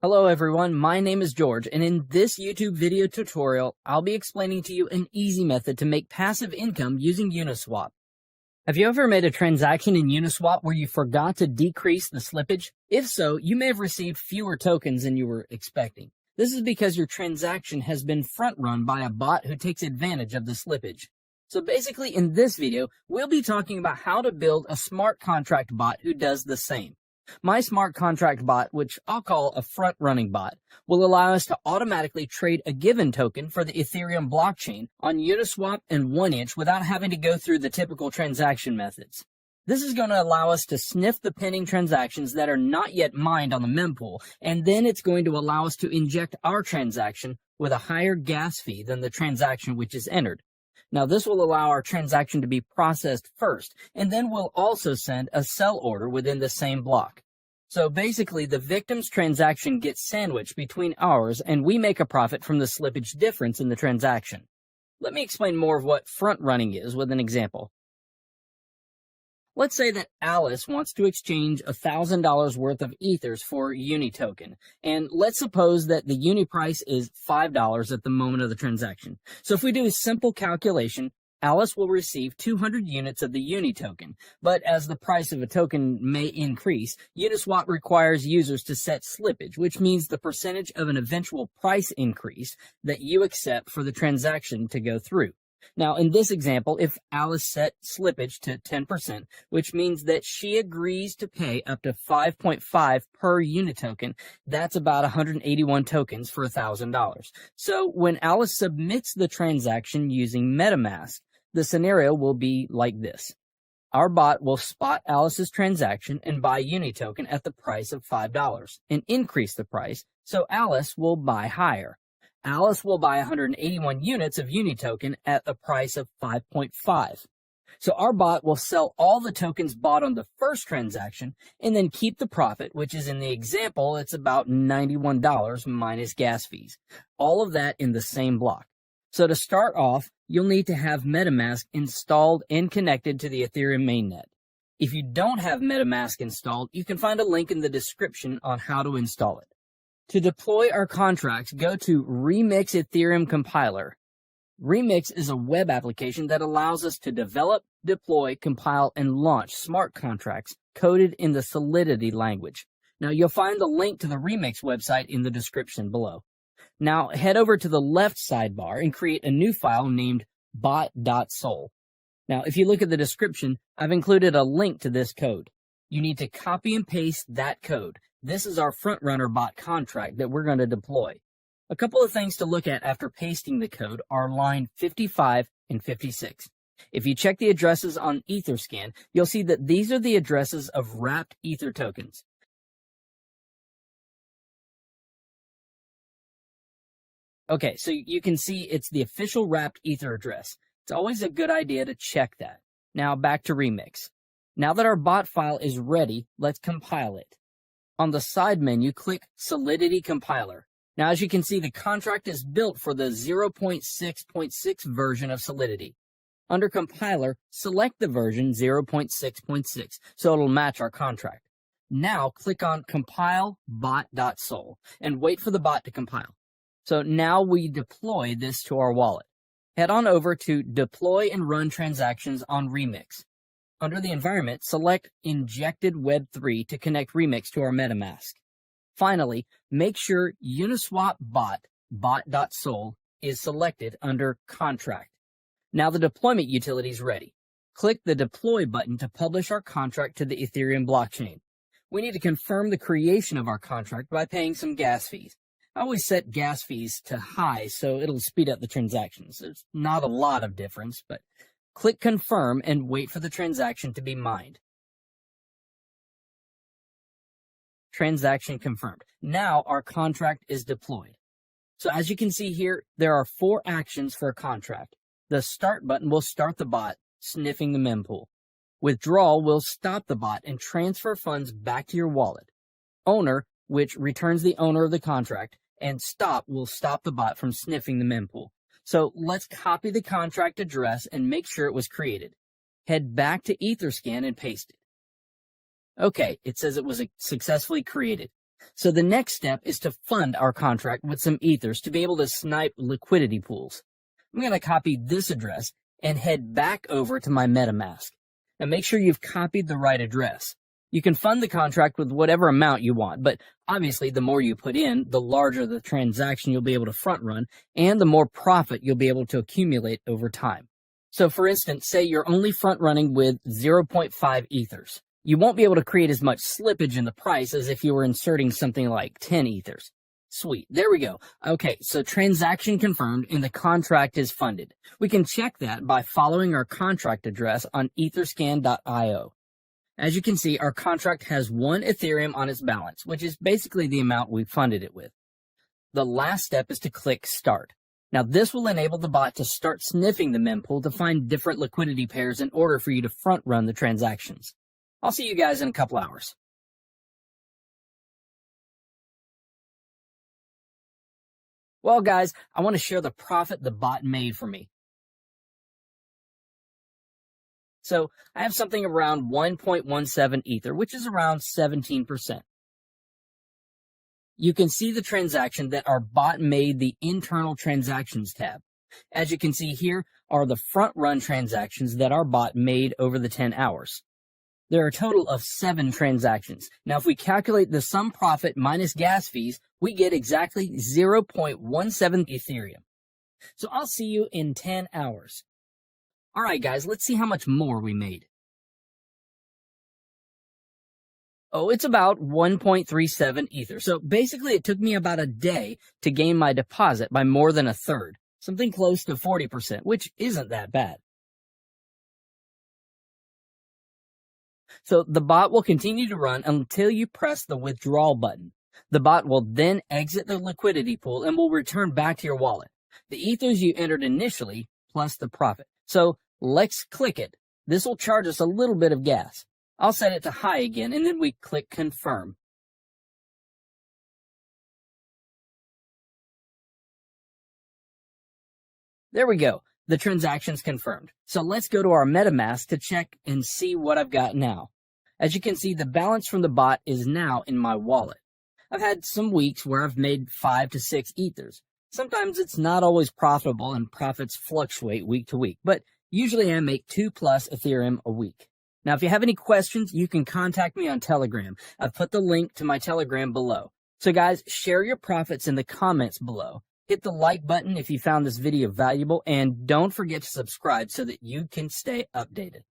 Hello everyone, my name is George, and in this YouTube video tutorial, I'll be explaining to you an easy method to make passive income using Uniswap. Have you ever made a transaction in Uniswap where you forgot to decrease the slippage? If so, you may have received fewer tokens than you were expecting. This is because your transaction has been front-run by a bot who takes advantage of the slippage. So basically in this video, we'll be talking about how to build a smart contract bot who does the same. My smart contract bot, which I'll call a front-running bot, will allow us to automatically trade a given token for the Ethereum blockchain on Uniswap and 1inch without having to go through the typical transaction methods. This is going to allow us to sniff the pending transactions that are not yet mined on the mempool, and then it's going to allow us to inject our transaction with a higher gas fee than the transaction which is entered. Now, this will allow our transaction to be processed first, and then we'll also send a sell order within the same block. So basically, the victim's transaction gets sandwiched between ours, and we make a profit from the slippage difference in the transaction. Let me explain more of what front running is with an example. Let's say that Alice wants to exchange $1,000 worth of ethers for Uni token, and let's suppose that the Uni price is $5 at the moment of the transaction. So if we do a simple calculation, Alice will receive 200 units of the Uni token, but as the price of a token may increase, Uniswap requires users to set slippage, which means the percentage of an eventual price increase that you accept for the transaction to go through. Now, in this example, if Alice set slippage to 10%, which means that she agrees to pay up to 5.5 per unit token, that's about 181 tokens for $1,000. So when Alice submits the transaction using MetaMask, the scenario will be like this. Our bot will spot Alice's transaction and buy Uni token at the price of $5 and increase the price, so Alice will buy higher. Alice will buy 181 units of Uni token at the price of 5.5. So our bot will sell all the tokens bought on the first transaction and then keep the profit, which is in the example, it's about $91 minus gas fees. All of that in the same block. So to start off, you'll need to have MetaMask installed and connected to the Ethereum mainnet. If you don't have MetaMask installed, you can find a link in the description on how to install it. To deploy our contracts, go to Remix Ethereum Compiler. Remix is a web application that allows us to develop, deploy, compile, and launch smart contracts coded in the Solidity language. Now, you'll find the link to the Remix website in the description below. Now, head over to the left sidebar and create a new file named bot.sol. Now, if you look at the description, I've included a link to this code. You need to copy and paste that code. This is our front-runner bot contract that we're going to deploy. A couple of things to look at after pasting the code are line 55 and 56. If you check the addresses on Etherscan, you'll see that these are the addresses of wrapped Ether tokens. Okay, so you can see it's the official wrapped Ether address. It's always a good idea to check that. Now back to Remix. Now that our bot file is ready, let's compile it. On the side menu, click Solidity Compiler. Now, as you can see, the contract is built for the 0.6.6 version of Solidity. Under Compiler, select the version 0.6.6, so it'll match our contract. Now, click on Compile bot.sol and wait for the bot to compile. So now we deploy this to our wallet. Head on over to Deploy and Run Transactions on Remix. Under the environment, select Injected Web3 to connect Remix to our MetaMask. Finally, make sure Uniswap bot.sol is selected under Contract. Now the deployment utility is ready. Click the Deploy button to publish our contract to the Ethereum blockchain. We need to confirm the creation of our contract by paying some gas fees. I always set gas fees to high so it'll speed up the transactions. There's not a lot of difference, but click Confirm and wait for the transaction to be mined. Transaction confirmed. Now our contract is deployed. So as you can see here, there are 4 actions for a contract. The Start button will start the bot, sniffing the mempool. Withdrawal will stop the bot and transfer funds back to your wallet. Owner, which returns the owner of the contract, and Stop will stop the bot from sniffing the mempool. So let's copy the contract address and make sure it was created. Head back to Etherscan and paste it. Okay, it says it was successfully created. So the next step is to fund our contract with some ethers to be able to snipe liquidity pools. I'm going to copy this address and head back over to my MetaMask. Now make sure you've copied the right address. You can fund the contract with whatever amount you want, but obviously the more you put in, the larger the transaction you'll be able to front run, and the more profit you'll be able to accumulate over time. So for instance, say you're only front running with 0.5 ethers. You won't be able to create as much slippage in the price as if you were inserting something like 10 ethers. Sweet, there we go. Okay, so transaction confirmed and the contract is funded. We can check that by following our contract address on etherscan.io. As you can see, our contract has 1 Ethereum on its balance, which is basically the amount we funded it with. The last step is to click Start. Now this will enable the bot to start sniffing the mempool to find different liquidity pairs in order for you to front run the transactions. I'll see you guys in a couple hours. Well guys, I want to share the profit the bot made for me. So I have something around 1.17 Ether, which is around 17%. You can see the transaction that our bot made the internal transactions tab. As you can see here are the front run transactions that our bot made over the 10 hours. There are a total of 7 transactions. Now, if we calculate the sum profit minus gas fees, we get exactly 0.17 Ethereum. So I'll see you in 10 hours. All right, guys, let's see how much more we made. Oh, it's about 1.37 Ether. So basically, it took me about a day to gain my deposit by more than a third, something close to 40%, which isn't that bad. So the bot will continue to run until you press the withdrawal button. The bot will then exit the liquidity pool and will return back to your wallet. The ethers you entered initially plus the profit. So let's click it. This will charge us a little bit of gas. I'll set it to high again and then we click confirm. There we go. The transaction's confirmed. So let's go to our MetaMask to check and see what I've got now. As you can see, the balance from the bot is now in my wallet. I've had some weeks where I've made 5 to 6 ethers. Sometimes it's not always profitable and profits fluctuate week to week, but usually I make 2+ Ethereum a week. Now, if you have any questions, you can contact me on Telegram. I've put the link to my Telegram below. So guys, share your profits in the comments below. Hit the like button if you found this video valuable, and don't forget to subscribe so that you can stay updated.